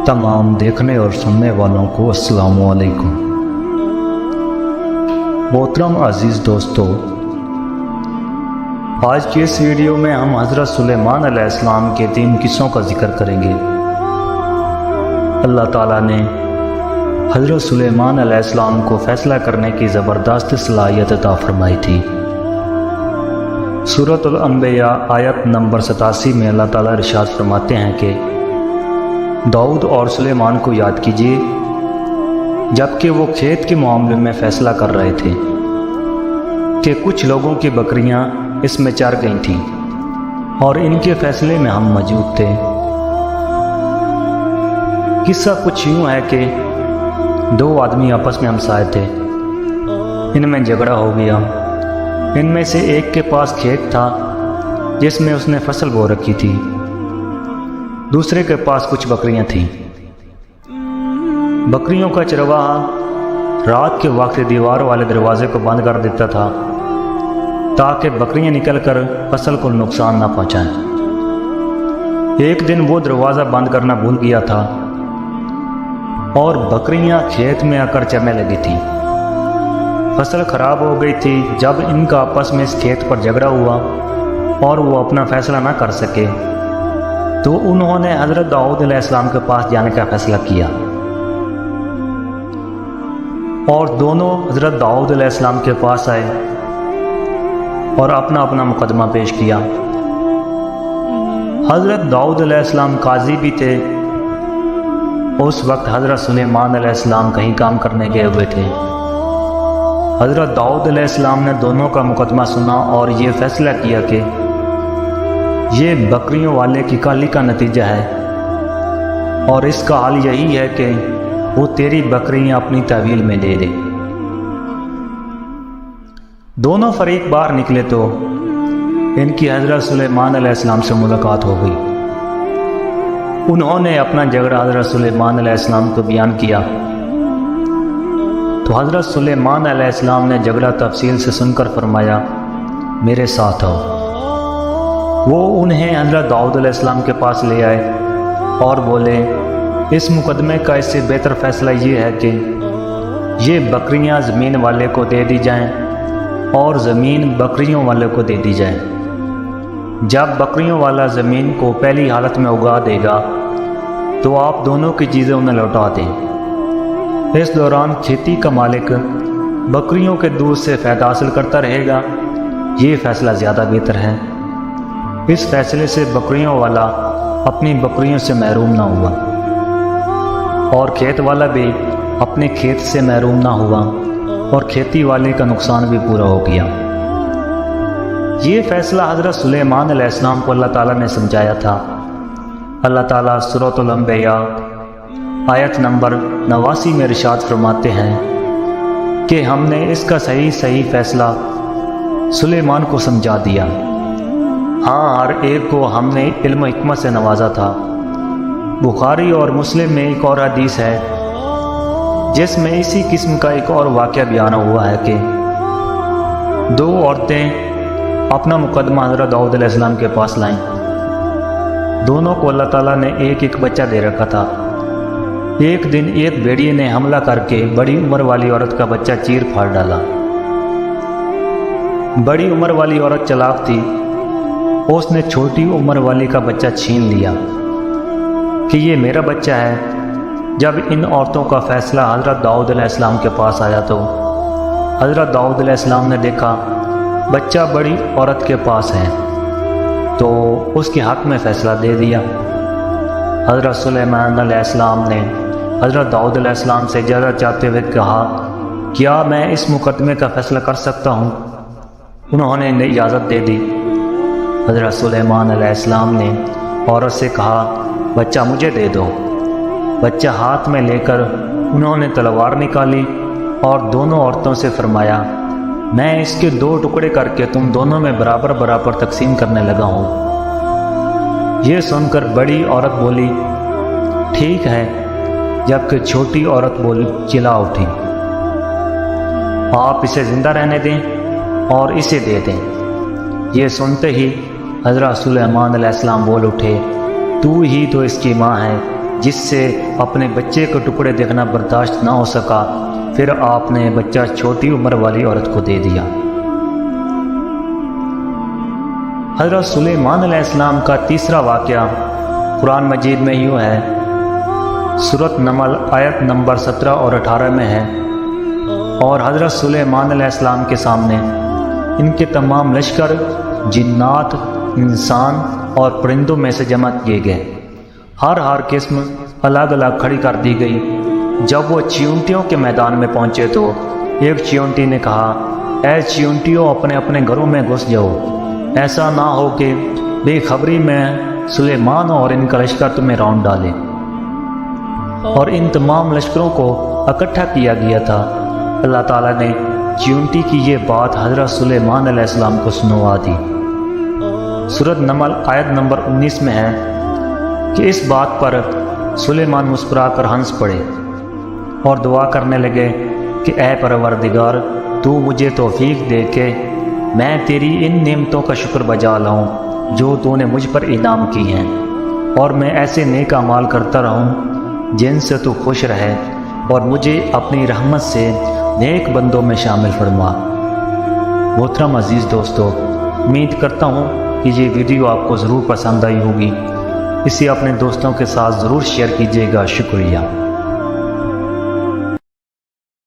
तमाम देखने और सुनने वालों को अस्सलाम वालेकुम। मोहतरम अज़ीज़ दोस्तों, आज की इस वीडियो में हम हज़रत सुलेमान अलैहिस्सलाम के 3 किस्सों का जिक्र करेंगे। अल्लाह ताला ने हज़रत सुलेमान अलैहिस्सलाम को फ़ैसला करने की ज़बरदस्त सलाहियत अता फरमाई थी। सूरतुल अंबिया आयत नंबर 87 में अल्लाह ताला इरशाद फरमाते हैं कि दाऊद और सुलेमान को याद कीजिए जबकि वो खेत के मामले में फ़ैसला कर रहे थे कि कुछ लोगों की बकरियां इसमें चर गई थीं और इनके फ़ैसले में हम मौजूद थे। किस्सा कुछ यूँ है कि 2 आदमी आपस में हमसाए थे, इनमें झगड़ा हो गया। इनमें से एक के पास खेत था जिसमें उसने फसल बो रखी थी, दूसरे के पास कुछ बकरियां थीं। बकरियों का चरवाहा रात के वक्त दीवार वाले दरवाजे को बंद कर देता था ताकि बकरियां निकलकर फसल को नुकसान ना पहुंचाएं। एक दिन वो दरवाज़ा बंद करना भूल गया था और बकरियां खेत में आकर चरने लगी थीं। फसल खराब हो गई थी। जब इनका आपस में इस खेत पर झगड़ा हुआ और वो अपना फैसला ना कर सके तो उन्होंने हज़रत दाऊद अलैहिस्सलाम के पास जाने का फ़ैसला किया और दोनों हज़रत दाऊद अलैहिस्सलाम के पास आए और अपना अपना मुकदमा पेश किया। हज़रत दाऊद अलैहिस्सलाम काजी भी थे। उस वक्त हज़रत सुलेमान अलैहिस्सलाम कहीं काम करने गए हुए थे। हज़रत दाऊद अलैहिस्सलाम ने दोनों का मुकदमा सुना और ये फ़ैसला किया कि ये बकरियों वाले की काली का नतीजा है और इसका हाल यही है कि वो तेरी बकरियां अपनी तहवील में ले ले। दोनों फरीक बाहर निकले तो इनकी हज़रत सुलेमान अलैहिस्सलाम से मुलाकात हो गई। उन्होंने अपना झगड़ा हज़रत सुलेमान अलैहिस्सलाम को बयान किया तो हज़रत सुलेमान अलैहिस्सलाम ने झगड़ा तफसील से सुनकर फरमाया, मेरे साथ आओ। वो उन्हें हज़रत दाऊद अलैहिस्सलाम के पास ले आए और बोले, इस मुकदमे का इससे बेहतर फ़ैसला ये है कि ये बकरियां ज़मीन वाले को दे दी जाएं और ज़मीन बकरियों वाले को दे दी जाए। जब बकरियों वाला ज़मीन को पहली हालत में उगा देगा तो आप दोनों की चीज़ें उन्हें लौटा दें। इस दौरान खेती का मालिक बकरियों के दूध से फ़ायदा हासिल करता रहेगा। ये फ़ैसला ज़्यादा बेहतर है। इस फैसले से बकरियों वाला अपनी बकरियों से महरूम ना हुआ और खेत वाला भी अपने खेत से महरूम ना हुआ और खेती वाले का नुकसान भी पूरा हो गया। ये फ़ैसला हज़रत सुलेमान अलैहिस्सलाम को अल्लाह ताला ने समझाया था। अल्लाह ताला सूरतुल अंबिया आयत नंबर 89 में इरशाद फरमाते हैं कि हमने इसका सही फ़ैसला सुलेमान को समझा दिया। हाँ, हर एक को हमने इल्म हिकमत से नवाजा था। बुखारी और मुस्लिम में एक और हदीस है जिसमें इसी किस्म का एक और वाक़या बयान हुआ है कि 2 औरतें अपना मुकदमा हज़रत दाऊद अलैहिस्सलाम के पास लाईं। दोनों को अल्लाह ताला ने एक बच्चा दे रखा था। एक दिन एक भेड़िए ने हमला करके बड़ी उम्र वाली औरत का बच्चा चीर फाड़ डाला। बड़ी उम्र वाली औरत चालाक थी, उसने छोटी उम्र वाली का बच्चा छीन लिया कि ये मेरा बच्चा है। जब इन औरतों का फ़ैसला हज़रत दाऊद अलैहिस्सलाम के पास आया तो हज़रत दाऊद अलैहिस्सलाम ने देखा बच्चा बड़ी औरत के पास है तो उसके हक़ में फ़ैसला दे दिया। हज़रत सुलेमान अलैहिस्सलाम ने हज़रत दाऊद अलैहिस्सलाम से इजाज़त चाहते हुए कहा, क्या मैं इस मुकदमे का फ़ैसला कर सकता हूँ? उन्होंने इजाज़त दे दी। हज़रत सुलेमान अलैहिस्सलाम ने औरत से कहा, बच्चा मुझे दे दो। बच्चा हाथ में लेकर उन्होंने तलवार निकाली और दोनों औरतों से फरमाया, मैं इसके 2 टुकड़े करके तुम दोनों में बराबर बराबर तकसीम करने लगा हूँ। ये सुनकर बड़ी औरत बोली, ठीक है, जबकि छोटी औरत बोली चिल्ला उठी, आप इसे ज़िंदा रहने दें और इसे दे दें। ये सुनते ही हज़रत सुलेमान अलैहिस्सलाम बोल उठे, तू ही तो इसकी माँ है, جس سے اپنے بچے کے ٹکڑے دیکھنا برداشت نہ ہو سکا، پھر آپ نے بچہ چھوٹی عمر والی عورت کو دے دیا۔ حضرت سلیمان علیہ السلام کا تیسرا واقعہ قرآن مجید میں یوں ہے، سورۃ نمل آیت نمبر 17 اور 18 میں ہے، اور حضرت سلیمان علیہ السلام کے سامنے ان کے تمام لشکر جنات، انسان اور پرندوں میں سے جمع کیے گئے، ہر قسم الگ الگ کھڑی کر دی گئی۔ جب وہ چیونٹیوں کے میدان میں پہنچے تو ایک چیونٹی نے کہا، اے چیونٹیوں، اپنے اپنے گھروں میں گھس جاؤ، ایسا نہ ہو کہ بے خبری میں سلیمان اور ان کا لشکر تمہیں راؤنڈ ڈالے۔ اور ان تمام لشکروں کو اکٹھا کیا گیا تھا۔ اللہ تعالیٰ نے چیونٹی کی یہ بات حضرت سلیمان علیہ السلام کو سنوا دی۔ سورۃ نمل آیت نمبر 19 میں ہے کہ اس بات پر سلیمان مسکرا کر ہنس پڑے اور دعا کرنے لگے کہ اے پروردگار، تو مجھے توفیق دے کہ میں تیری ان نعمتوں کا شکر بجا لاؤں جو تو نے مجھ پر انعام کی ہیں، اور میں ایسے نیک اعمال کرتا رہوں جن سے تو خوش رہے، اور مجھے اپنی رحمت سے نیک بندوں میں شامل فرما۔ محترم عزیز دوستو، امید کرتا ہوں کہ یہ ویڈیو آپ کو ضرور پسند آئی ہوگی۔ اسے اپنے دوستوں کے ساتھ ضرور شیئر کیجیے گا۔ شکریہ۔